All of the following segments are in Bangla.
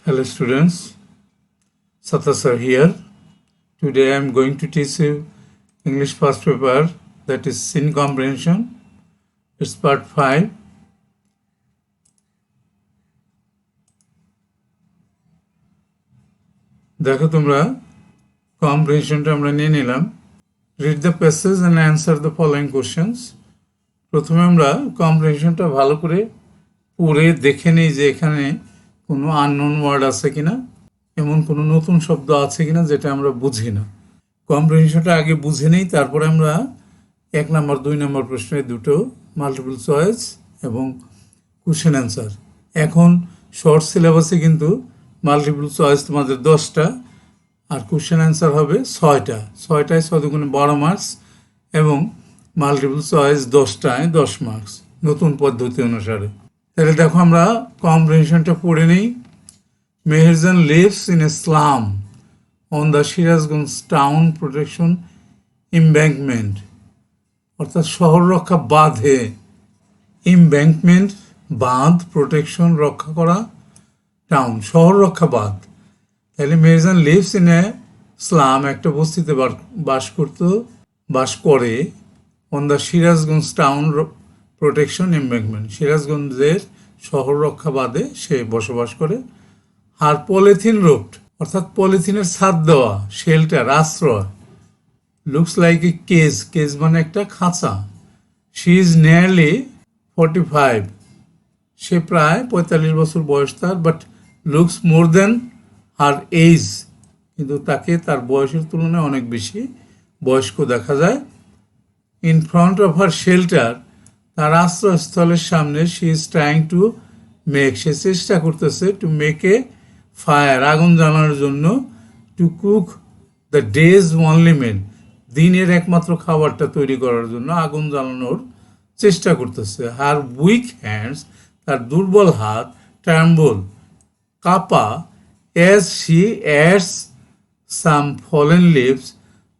Hello students, Satas are here. Today I am going to teach you English first paper, that is Scene Comprehension. It's part 5. দেখো তোমরা কম্প্রিহেনশনটা আমরা নিয়ে নিলাম। Read the passage and answer the following questions. প্রথমে আমরা কম্প্রিহেনশনটা ভালো করে পড়ে দেখে নিই যে এখানে কোনো আননোন ওয়ার্ড আছে কিনা, এমন কোনো নতুন শব্দ আছে কিনা যেটা আমরা বুঝি না। কম্প্রিহেনশনটা আগে বুঝে নিই, তারপরে আমরা 1 নম্বর 2 নম্বর প্রশ্নের দুটো মাল্টিপল চয়েস এবং কোশ্চেন অ্যান্সার। এখন শর্ট সিলেবাসে কিন্তু মাল্টিপল চয়েস তোমাদের 10টা আর কোশ্চেন অ্যান্সার হবে 6টা। 6টায় 6 দুগুণে 12 মার্কস এবং মাল্টিপল চয়েস 10টায় 10 মার্কস নতুন পদ্ধতি অনুসারে। তাহলে দেখো আমরা কম্প্রিহেনশনটা পড়ে নিই। Meherjaan lives in a slam on the Sirajganj town protection embankment, অর্থাৎ শহর রক্ষা বাঁধে। এমব্যাঙ্কমেন্ট বাঁধ, প্রোটেকশন রক্ষা করা, টাউন শহর রক্ষা বাঁধ। তাহলে Meherjaan lives in a slam একটা বস্তিতে বাস করে on the Sirajganj town protection embankment, সিরাজগঞ্জের শহর রক্ষা বাঁধে সে বসবাস করে। আর পলিথিন রুফড অর্থাৎ পলিথিনের ছাদ দেওয়া, শেল্টার আশ্রয়। লুকস লাইক এ কেজ মানে একটা খাঁচা। শি ইজ নিয়ারলি 45, সে প্রায় 45 বছর বয়স তার, but looks more than her age, কিন্তু তাকে তার বয়সের তুলনায় অনেক বেশি বয়স্ক দেখা যায়। In front of her shelter, তার আশ্রয়স্থলের সামনে she is trying to make, সে চেষ্টা করতেছে টু মেক এ ফায়ার, আগুন জ্বালানোর জন্য। To cook the day's only meal, দিনের একমাত্র খাবারটা তৈরি করার জন্য আগুন জ্বালানোর চেষ্টা করতেছে। হার উইক হ্যান্ডস, তার দুর্বল হাত, ট্রাম্বল কাপা, as she adds some fallen leaves,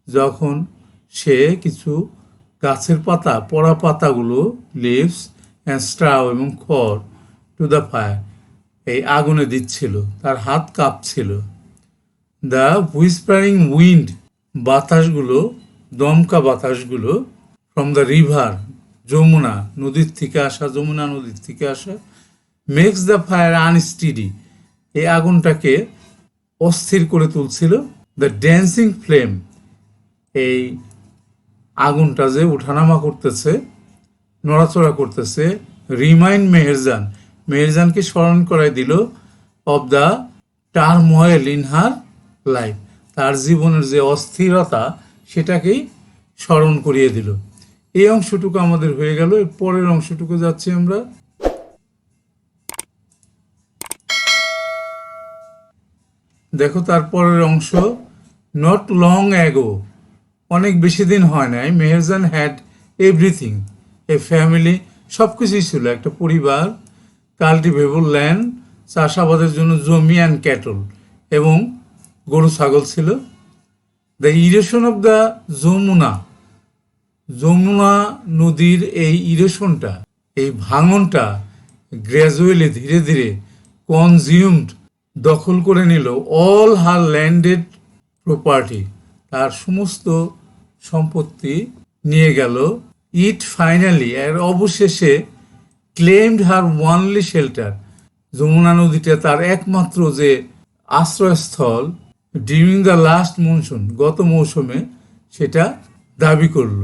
যখন সে কিছু গাছের পাতা, পড়া পাতাগুলো, লিভস অ্যান্ড স্ট্রাউ এবং খড়, টু দ্য ফায়ার, এই আগুনে দিচ্ছিল, তার হাত কাঁপছিল। দ্য হুইসপারিং উইন্ড, বাতাসগুলো, দমকা বাতাসগুলো, ফ্রম দ্য রিভার, যমুনা নদীর থেকে আসা, যমুনা নদীর থেকে আসা, মেক্স দ্য ফায়ার আনস্টিডি, এই আগুনটাকে অস্থির করে তুলছিল। দ্য ড্যান্সিং ফ্লেম, এই আগুনটা যে উঠানামা করতেছে, নড়াচড়া করতেছে। রিমাইন্ড মেহেরজানকে স্মরণ করাই দিল of the turmoil in her life, তার জীবনের যে অস্থিরতা সেটাকেই স্মরণ করিয়ে দিল। এই অংশটুকু আমাদের হয়ে গেল। এর পরের অংশটুকু যাচ্ছি আমরা। দেখো তারপরের অংশ, নট লং অ্যাগো, অনেক বেশি দিন হয় নাই, Meherjaan had everything, A family, সব কিছুই ছিল, একটা পরিবার। কাল্টিভেবল ল্যান্ড, চাষাবাদের জন্য জমি, অ্যান্ড ক্যাটল, এবং গরু ছাগল ছিল। The erosion of the Yamuna নদীর এই ইরেশনটা, এই ভাঙনটা, গ্র্যাজুয়ালি ধীরে ধীরে, কনজিউমড দখল করে নিল, অল হার ল্যান্ডেড প্রপার্টি, তার সমস্ত সম্পত্তি নিয়ে গেল। ইট ফাইনালি, এর অবশেষে, ক্লেমড হার ওয়ানলি শেল্টার, যমুনা নদীটা তার একমাত্র যে আশ্রয়স্থল, ডিউরিং দ্য লাস্ট মনসুন, গত মৌসুমে সেটা দাবি করল।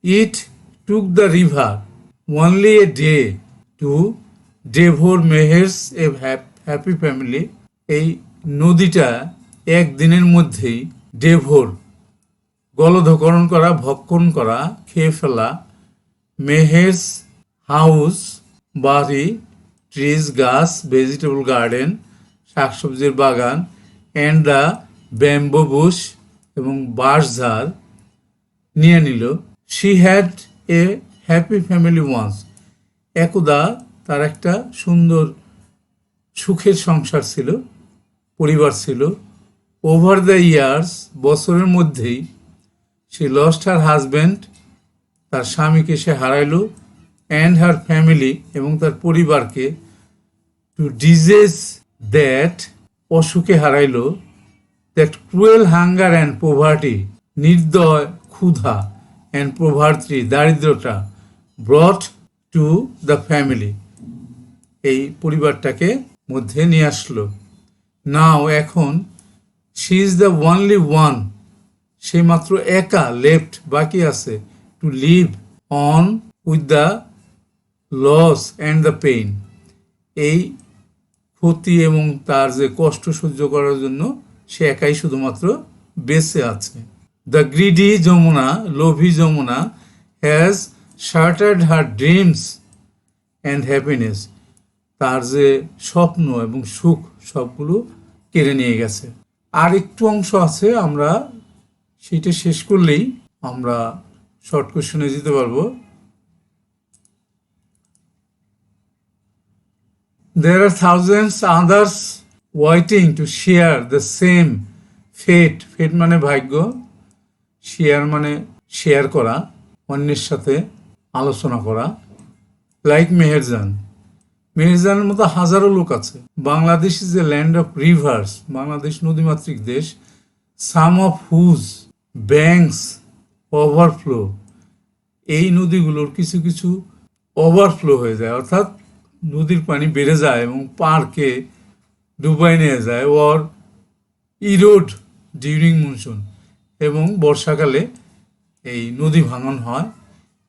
It took the river only a day to devour Meher's a happy family, এই নদীটা একদিনের মধ্যেই ডেভোর গলধকরণ করা, ভক্ষণ করা, খেয়ে ফেলা, মেহেরস হাউস বাড়ি, ট্রিজ গাছ, ভেজিটেবল গার্ডেন শাকসবজির বাগান, অ্যান্ড দ্য ব্যাম্বো বুশ এবং বাঁশঝাড় নিয়ে নিল। She had a happy family once, একদা তার একটা সুন্দর সুখের সংসার ছিল, পরিবার ছিল। ওভার দ্য ইয়ার্স, বছরের মধ্যেই, সে লস্ট হার হাজব্যান্ড, তার স্বামীকে সে হারাইল, অ্যান্ড হার ফ্যামিলি এবং তার পরিবারকে, টু ডিজিজ দ্যাট অসুখে হারাইল, that cruel hunger and poverty নির্দয় ক্ষুধা অ্যান্ড পোভার্টি দারিদ্রতা ব্রট টু দ্য ফ্যামিলি এই পরিবারটাকে মধ্যে নিয়ে আসলো। নাও এখন she is the only one, সে মাত্র একা লেফট বাকি আছে, to live on with the loss and the pain, এই ক্ষতি এবং তার যে কষ্ট সহ্য করার জন্য সে একাই শুধুমাত্র বেঁচে আছে। দ্য গ্রিডি যমুনা, লোভী Jamuna, has shattered her dreams and happiness, তার যে স্বপ্ন এবং সুখ সবগুলো কেড়ে নিয়ে গেছে। আর একটু অংশ আছে, আমরা সেইটা শেষ করলেই আমরা শর্ট কোশ্চেনে যেতে পারবো। There are thousands others waiting to share the same fate. Fate মানে ভাগ্য, শেয়ার মানে শেয়ার করা, অন্যের সাথে আলোচনা করা। লাইক মেহেরজান, মেহেরজানের মতো হাজারো লোক আছে। Bangladesh is a land of rivers, Bangladesh নদীমাতৃক দেশ। Some of whose banks overflow, এই নদীগুলোর কিছু কিছু ওভারফ্লো হয়ে যায়, অর্থাৎ নদীর পানি বেড়ে যায় এবং পার্কে ডুবাই নিয়ে যায়। ওর ইরোড ডিউরিং মনসুন, এবং বর্ষাকালে এই নদী ভাঙন হয়।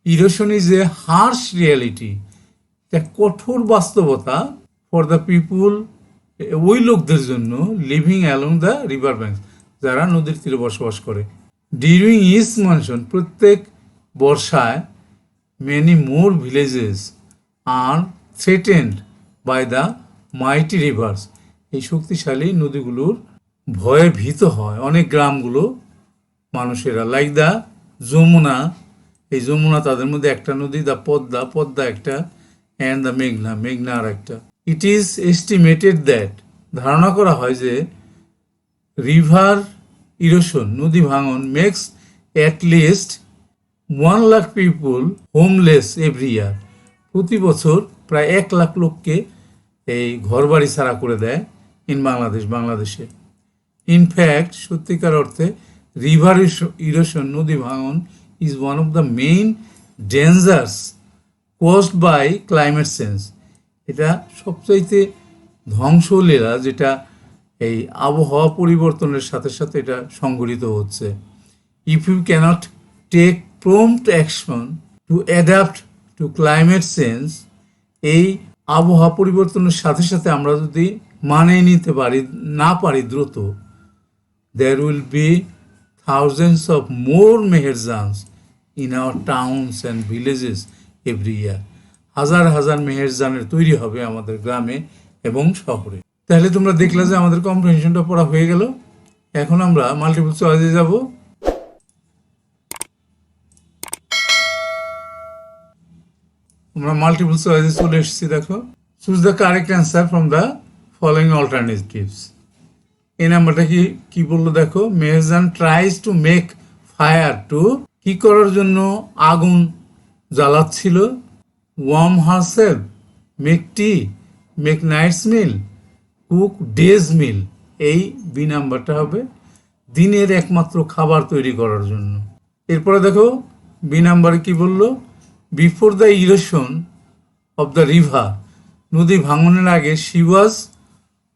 Erosion is a harsh reality, একটা কঠোর বাস্তবতা ফর দ্য পিপুল, ওই লোকদের জন্য living along the river banks, যারা নদীর তীরে বসবাস করে। ডিউরিং ইস্ট মনসুন, প্রত্যেক বর্ষায় many more villages are threatened by the mighty rivers, এই শক্তিশালী নদীগুলোর ভয়ে ভীত হয় অনেক গ্রামগুলো মানুষেরা। লাইক দ্য যমুনা, এই যমুনা তাদের মধ্যে একটা নদী, দ্য পদ্মা, পদ্মা একটা, অ্যান্ড দ্য মেঘনা, মেঘনা আর একটা। ইট ইজ এস্টিমেটেড দ্যাট, ধারণা করা হয় যে রিভার ইরোশন, নদী ভাঙন, makes at least 1 lakh people homeless every year, প্রতি বছর প্রায় 1 লাখ লোককে এই ঘরবাড়ি ছাড়া করে দেয় ইন বাংলাদেশ, বাংলাদেশে। ইনফ্যাক্ট সত্যিকার অর্থে রিভার ইরোশন, নদী ভাঙন, is one of the main dangers caused by climate change, এটা সবচাইতে ধ্বংসলীলা যেটা এই আবহাওয়া পরিবর্তনের সাথে সাথে এটা সংঘটিত হচ্ছে। If you cannot take prompt action to adapt to climate change, এই আবহাওয়া পরিবর্তনের সাথে সাথে আমরা যদি মানিয়ে নিতে না পারি দ্রুত, there will be thousands of more Meherjan's in our towns and villages every year, হাজার হাজার মেহেরজানের তৈরি হবে আমাদের গ্রামে এবং শহরে। তাহলে তোমরা দেখলে যে আমাদের কম্প্রিহেনশনটা পড়া হয়ে গেল। এখন আমরা মাল্টিপল চয়েসে যাব। আমরা মাল্টিপল চয়েসে চলে এসেছি, দেখো। Choose the correct answer from the following alternatives. এই নাম্বারটা কি বললো দেখো, Meherjan tries to make fire to, কি করার জন্য আগুন জ্বালাচ্ছিল? Warm herself, make tea, make night's meal, cook day's meal. এই বি নাম্বারটা হবে দিনের একমাত্র খাবার তৈরি করার জন্য। এরপরে দেখো বি নাম্বারে কি বললো, before the erosion of the river, নদী ভাঙনের আগে শি ওয়াজ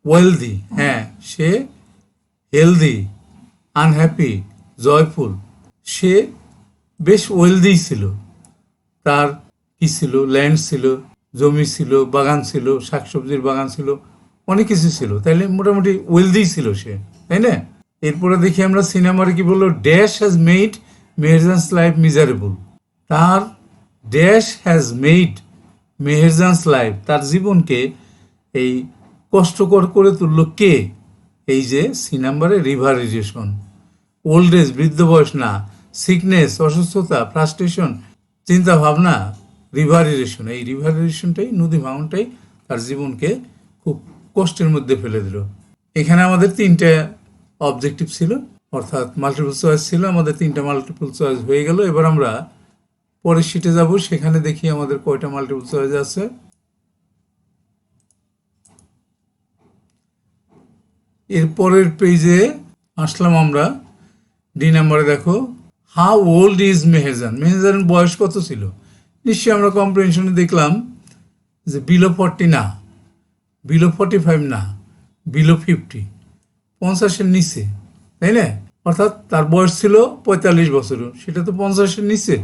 ওয়েলদি, হ্যাঁ সে হেলদি, আনহ্যাপি, জয়ফুল, সে বেশ ওয়েলদি ছিল। তার কি ছিল, ল্যান্ড ছিল, জমি ছিল, বাগান ছিল, শাকসবজির বাগান ছিল, অনেক কিছু ছিল, তাইলে মোটামুটি ওয়েলদি ছিল সে, তাই না? এরপরে দেখি আমরা সিনেমারে কি বললো, dash has made Meherjan's life miserable, তার dash has made Meherjan's life, তার জীবনকে এই কষ্টকর করে তুললো কে? এই যে সি নাম্বারে রিভারাইজেশন। ওল্ড এজ, বৃদ্ধ বয়স না, সিকনেস, অসুস্থতা, ফ্রাস্ট্রেশন, চিন্তা ভাবনা, রিভারাইজেশন, এই রিভারাইজেশনটাই, নদী ভাঙনটাই তার জীবনকে খুব কষ্টের মধ্যে ফেলে দিল। এখানে আমাদের 3টে অবজেক্টিভ ছিল, অর্থাৎ মাল্টিপল চয়েস ছিল, আমাদের 3টা মাল্টিপল চয়েস হয়ে গেল। এবার আমরা পরের শিটে যাব, সেখানে দেখি আমাদের কয়টা মাল্টিপল চয়েস আছে। এরপরের পেজে আসলাম আমরা। ডি নাম্বারে দেখো, হাউ ওল্ড ইজ মেহেরজান। মেহেরজানের বয়স কত ছিল? নিশ্চয়ই আমরা কম্প্রিহেনশনে দেখলাম যে বিলো 40 না, বিলো 45 না, বিলো 50, 50-এর নিচে, তাই না? অর্থাৎ তার বয়স ছিল 45 বছর, সেটা তো 50-এর নিচে।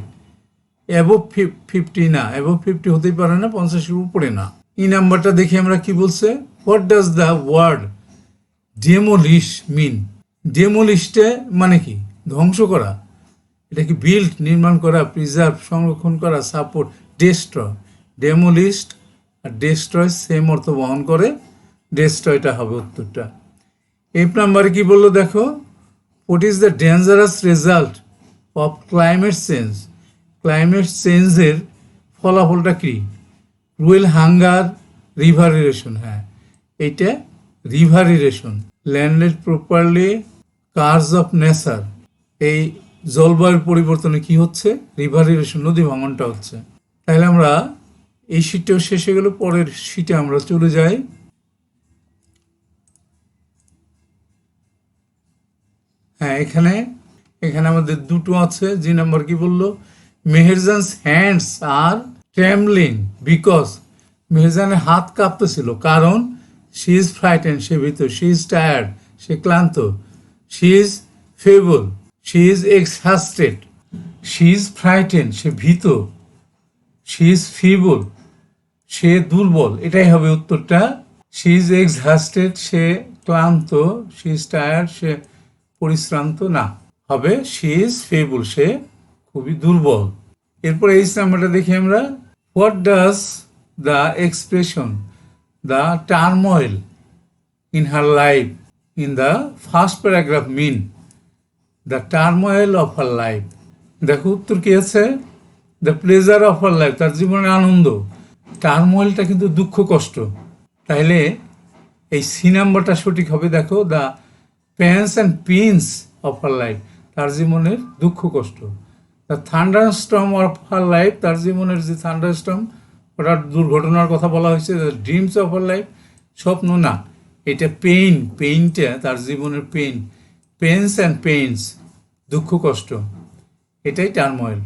অ্যাবভ 50 না, অ্যাবভ 50 হতেই পারে না, 50-এর উপরে না। এই নাম্বারটা দেখি আমরা কি বলছে। What does the word demolish mean? ডেমোলিশটা মানে কি? ধ্বংস করা। এটা কি বিল্ড, নির্মাণ করা, প্রিজার্ভ, সংরক্ষণ করা, সাপোর্ট, ডেস্ট্রয়। ডেমোলিশড আর ডেস্ট্রয় সেম অর্থ বহন করে, ডেস্ট্রয়টা হবে উত্তরটা। এফ নাম্বারে কি বললো দেখো, what is the dangerous result of climate change? Climate চেঞ্জের ফলাফলটা কি? Cruel hunger, river erosion. হ্যাঁ, এইটা river erosion. Landed properly, curse of nature. এই জলবায়ুর পরিবর্তনে কি হচ্ছে? রিভার ইরেশন, নদী ভাঙনটা হচ্ছে। তাহলে আমরা এই শীটটাও শেষ হয়ে গেল, পরের শীটে আমরা চলে যাই। হ্যাঁ, এখানে আমাদের দুটো আছে। জি নাম্বার কি বললো? Meherjan's hands are trembling because. মেহেরজানের হাত কাঁপতেছিল কারণ শি ইজ ফ্রাইটেন্ড, সে ভীত। শি ইজ টায়ার্ড, সে ক্লান্ত। She is feeble, she is exhausted. She is frightened, সে ভীত। শি ইজ ফিবল, সে দুর্বল। এটাই হবে উত্তরটা। শি ইজ এক্সহাস্টেড, সে ক্লান্ত। শি ইজ টায়ার্ড, সে পরিশ্রান্ত না, হবে শি ইজ ফেবল, সে খুবই দুর্বল। এরপর এই নাম্বারটা দেখি আমরা। What does the expression the turmoil in her life in the first paragraph mean? The turmoil of her life. দেখো উত্তর কি আছে? The pleasure of her life, তার জীবনের আনন্দ। টার্ময়েলটা কিন্তু দুঃখ কষ্ট, তাইলে এই সি নাম্বারটা সঠিক হবে। দেখো, the pains and pins of her life, তার জীবনের দুঃখ কষ্ট। The thunderstorm of her life, তার জীবনের যে থান্ডার স্টর্ম, ওটার দুর্ঘটনার কথা বলা হয়েছে। The dreams of her life, স্বপ্ন না, এটা পেইন, পেইনটা তার জীবনের পেইন। পেন্স অ্যান্ড পেইনস, দুঃখ কষ্ট, এটাই টার্ময়েল।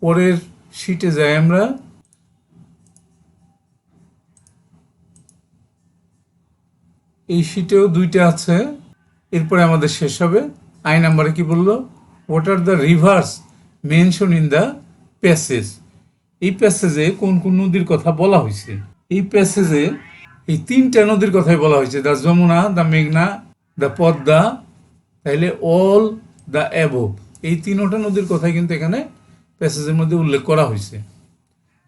পরের শীটে যাই আমরা। এই শীটেও দুইটা আছে, এরপরে আমাদের শেষ হবে। আই নাম্বারে কি বললো? What are the rivers mention in the passage? এই প্যাসেজে কোন কোন নদীর কথা বলা হয়েছে? এই প্যাসেজে এই 3টা নদীর কথাই বলা হয়েছে, দ্য যমুনা, দ্য মেঘনা, দ্য পদ্মা। তাইলে অল দ্য অ্যাবোভ, এই 3টা নদীর কথাই কিন্তু এখানে প্যাসেজের মধ্যে উল্লেখ করা হয়েছে।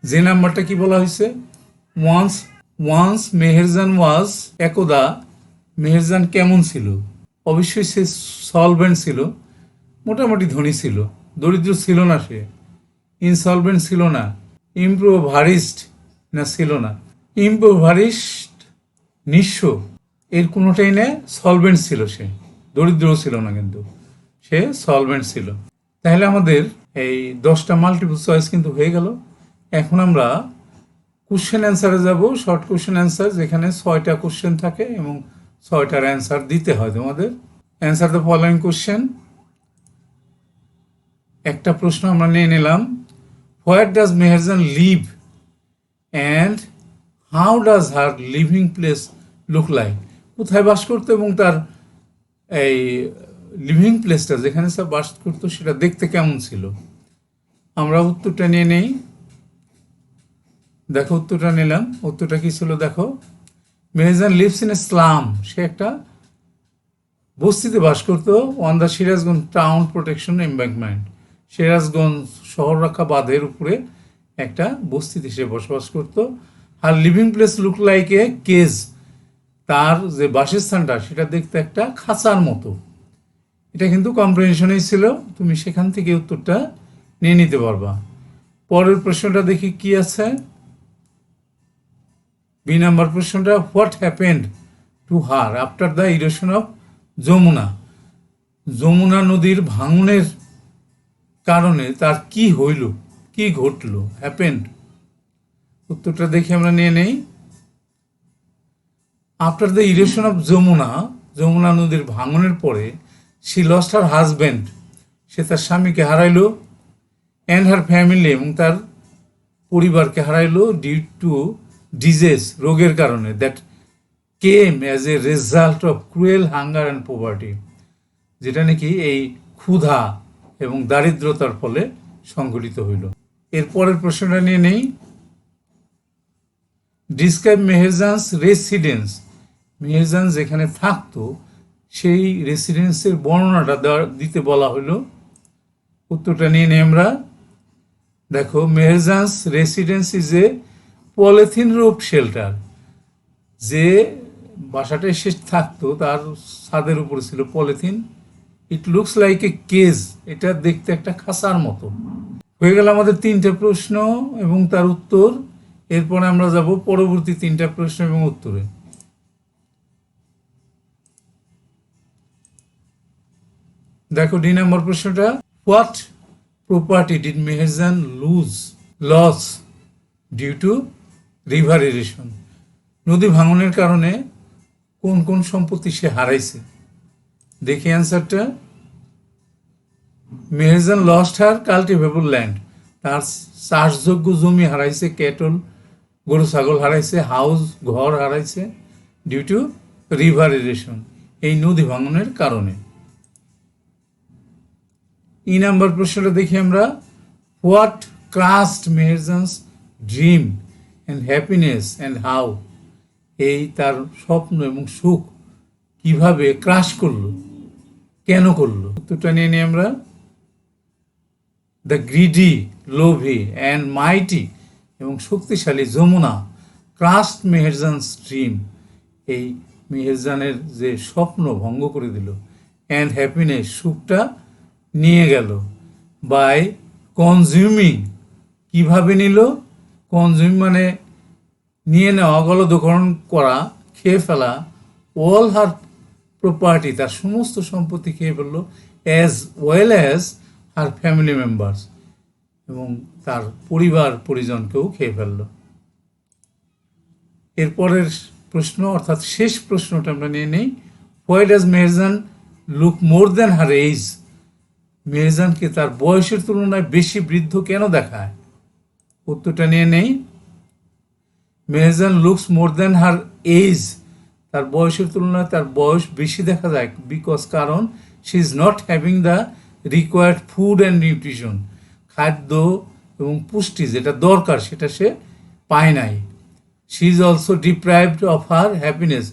যে নাম্বারটা কি বলা হয়েছে? ওয়ান্স মেহেরজান ওয়াজ, একদা মেহেরজান কেমন ছিল? অবশ্যই সে সলভেন্ট ছিল, মোটামুটি ধনী ছিল, দরিদ্র ছিল না, সে ইনসলভেন্ট ছিল না, ইম্প্রোভারিস্ট না ছিল না। ইম্প্রোভারিস্ট নিঃস্ব, এর কোনোটাই না। সলভেন্ট ছিল, সে দরিদ্রও ছিল না, কিন্তু সে সলভেন্ট ছিল। তাহলে আমাদের এই 10টা মাল্টিপল চয়েস কিন্তু হয়ে গেল। এখন আমরা কোশ্চেন অ্যান্সারে যাব, শর্ট কোশ্চেন অ্যান্সার, যেখানে 6টা কোশ্চেন থাকে এবং 6টার অ্যান্সার দিতে হয় তোমাদের। Answer the following question. একটা প্রশ্ন আমরা নিয়ে নিলাম। Where does Meherjan live and how does her living place look like? কোথায় বাস করতো এবং তার এই লিভিং প্লেসটা, যেখানে সে বাস করতো, সেটা দেখতে কেমন ছিল? আমরা উত্তরটা নিয়ে নেই। দেখো উত্তরটা নিলাম। উত্তরটা কি ছিল দেখো, Meherjan lives in a slum, সে একটা বস্তিতে বাস করতো। On the Sirajganj town protection embankment, Sirajganj শহর রক্ষা বাঁধের উপরে একটা বস্তিতে সে বসবাস করত। Her living place look like a cage, তার যে বাসস্থানটা সেটা দেখতে একটা খাঁচার মতো। এটা কিন্তু কম্প্রিহেনশনেই ছিল, তুমি সেখান থেকে উত্তরটা নিয়ে নিতে পারবা। পরের প্রশ্নটা দেখি কি আছে। বি নাম্বার প্রশ্নটা, what happened to her after the erosion of Jamuna? Jamuna নদীর ভাঙনের কারণে তার কি হইল, কি ঘটল? হ্যাপেন্ড, উত্তরটা দেখি আমরা নিয়ে নেই। After the erosion of Jamuna Jamuna নদীর ভাঙনের পরে শি লস্ট হার হাজব্যান্ড, সে তার স্বামীকে হারাইলো, অ্যান্ড হার ফ্যামিলি, এবং তার পরিবারকে হারাইলো, ডিউ টু ডিজিজ, রোগের কারণে, that came as a result of cruel hunger and poverty, যেটা নাকি এই ক্ষুধা এবং দারিদ্রতার ফলে সংঘটিত হইল। এরপরের প্রশ্নটা নিয়ে নেই। ডিসক্রাইব মেহেরজানস রেসিডেন্স, মেহেরজান যেখানে থাকতো সেই রেসিডেন্সের বর্ণনাটা দিতে বলা হলো। উত্তরটা নিয়ে নেই আমরা। দেখো, Meherjan's residence is a polythene roof shelter, যে বাসাটায় সে থাকতো তার ছাদের উপরে ছিল polythene. It looks like a cage, এটা দেখতে একটা খাঁচার মতো। হয়ে গেল আমাদের 3টে প্রশ্ন এবং তার উত্তর। এরপরে আমরা যাব পরবর্তী 3টা প্রশ্ন এবং উত্তরে। দেখো, ডি নম্বর প্রশ্নটা, what property did Meherjan lose due to river erosion, নদী ভাঙনের কারণে কোন কোন সম্পত্তি সে হারাইছে। দেখি অ্যান্সারটা। Meherjaan lost her cultivable land, তার চাষযোগ্য জমি হারাইছে, ক্যাটল গরু ছাগল হারাইছে, হাউস ঘর হারাইছে, ডিউ টু রিভার ইরেশন, এই নদী ভাঙনের কারণে। ই নাম্বার প্রশ্নটা দেখি আমরা। What crust Meherjan's dream and happiness and how, এই তার স্বপ্ন এবং সুখ কিভাবে ক্রাশ করলো, কেন করলো। উত্তরটা নিয়ে নিই আমরা। দ্য গ্রিডি, লোভী অ্যান্ড মাইটি, এবং শক্তিশালী যমুনা ক্রাস্ট মেহেরজানস ড্রিম, এই মেহেরজানের যে স্বপ্ন ভঙ্গ করে দিল, অ্যান্ড হ্যাপিনেস, সুখটা নিয়ে গেল, বাই কনজিউমিং, কিভাবে নিল, কনজিউম মানে নিয়ে নেওয়া, গলদকরণ করা, খেয়ে ফেলা, অল হার প্রপার্টি, তার সমস্ত সম্পত্তি খেয়ে ফেললো, as well as her family members, এবং তার পরিবার পরিজনকেও খেয়ে ফেলল। এরপরের প্রশ্ন অর্থাৎ শেষ প্রশ্নটা আমরা নিয়ে নেই। Why does Meherjan look more than her age, মেহেরজানকে তার বয়সের তুলনায় বেশি বৃদ্ধ কেন দেখায়। উত্তরটা নিয়ে নেই। Meherjan looks more than her age, তার বয়সের তুলনায় তার বয়স বেশি দেখা যায়, বিকজ, কারণ she is not having the required food and nutrition, খাদ্য এবং পুষ্টি যেটা দরকার সেটা সে পায় নাই। She is also deprived of her happiness,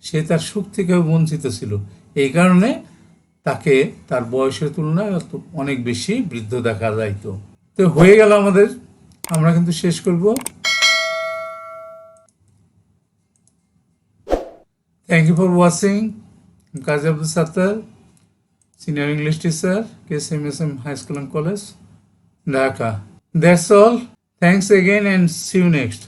সে তার সুখ থেকেও বঞ্চিত ছিল, এই কারণে তাকে তার বয়সের তুলনায় অনেক বেশি বৃদ্ধ দেখা যাইতো। তো হয়ে গেল আমাদের, আমরা কিন্তু শেষ করব। Thank you for watching. Qazi Abdul Sattar, Senior English Teacher, KCMSM High School and College, Dhaka. That's all. Thanks again and see you next.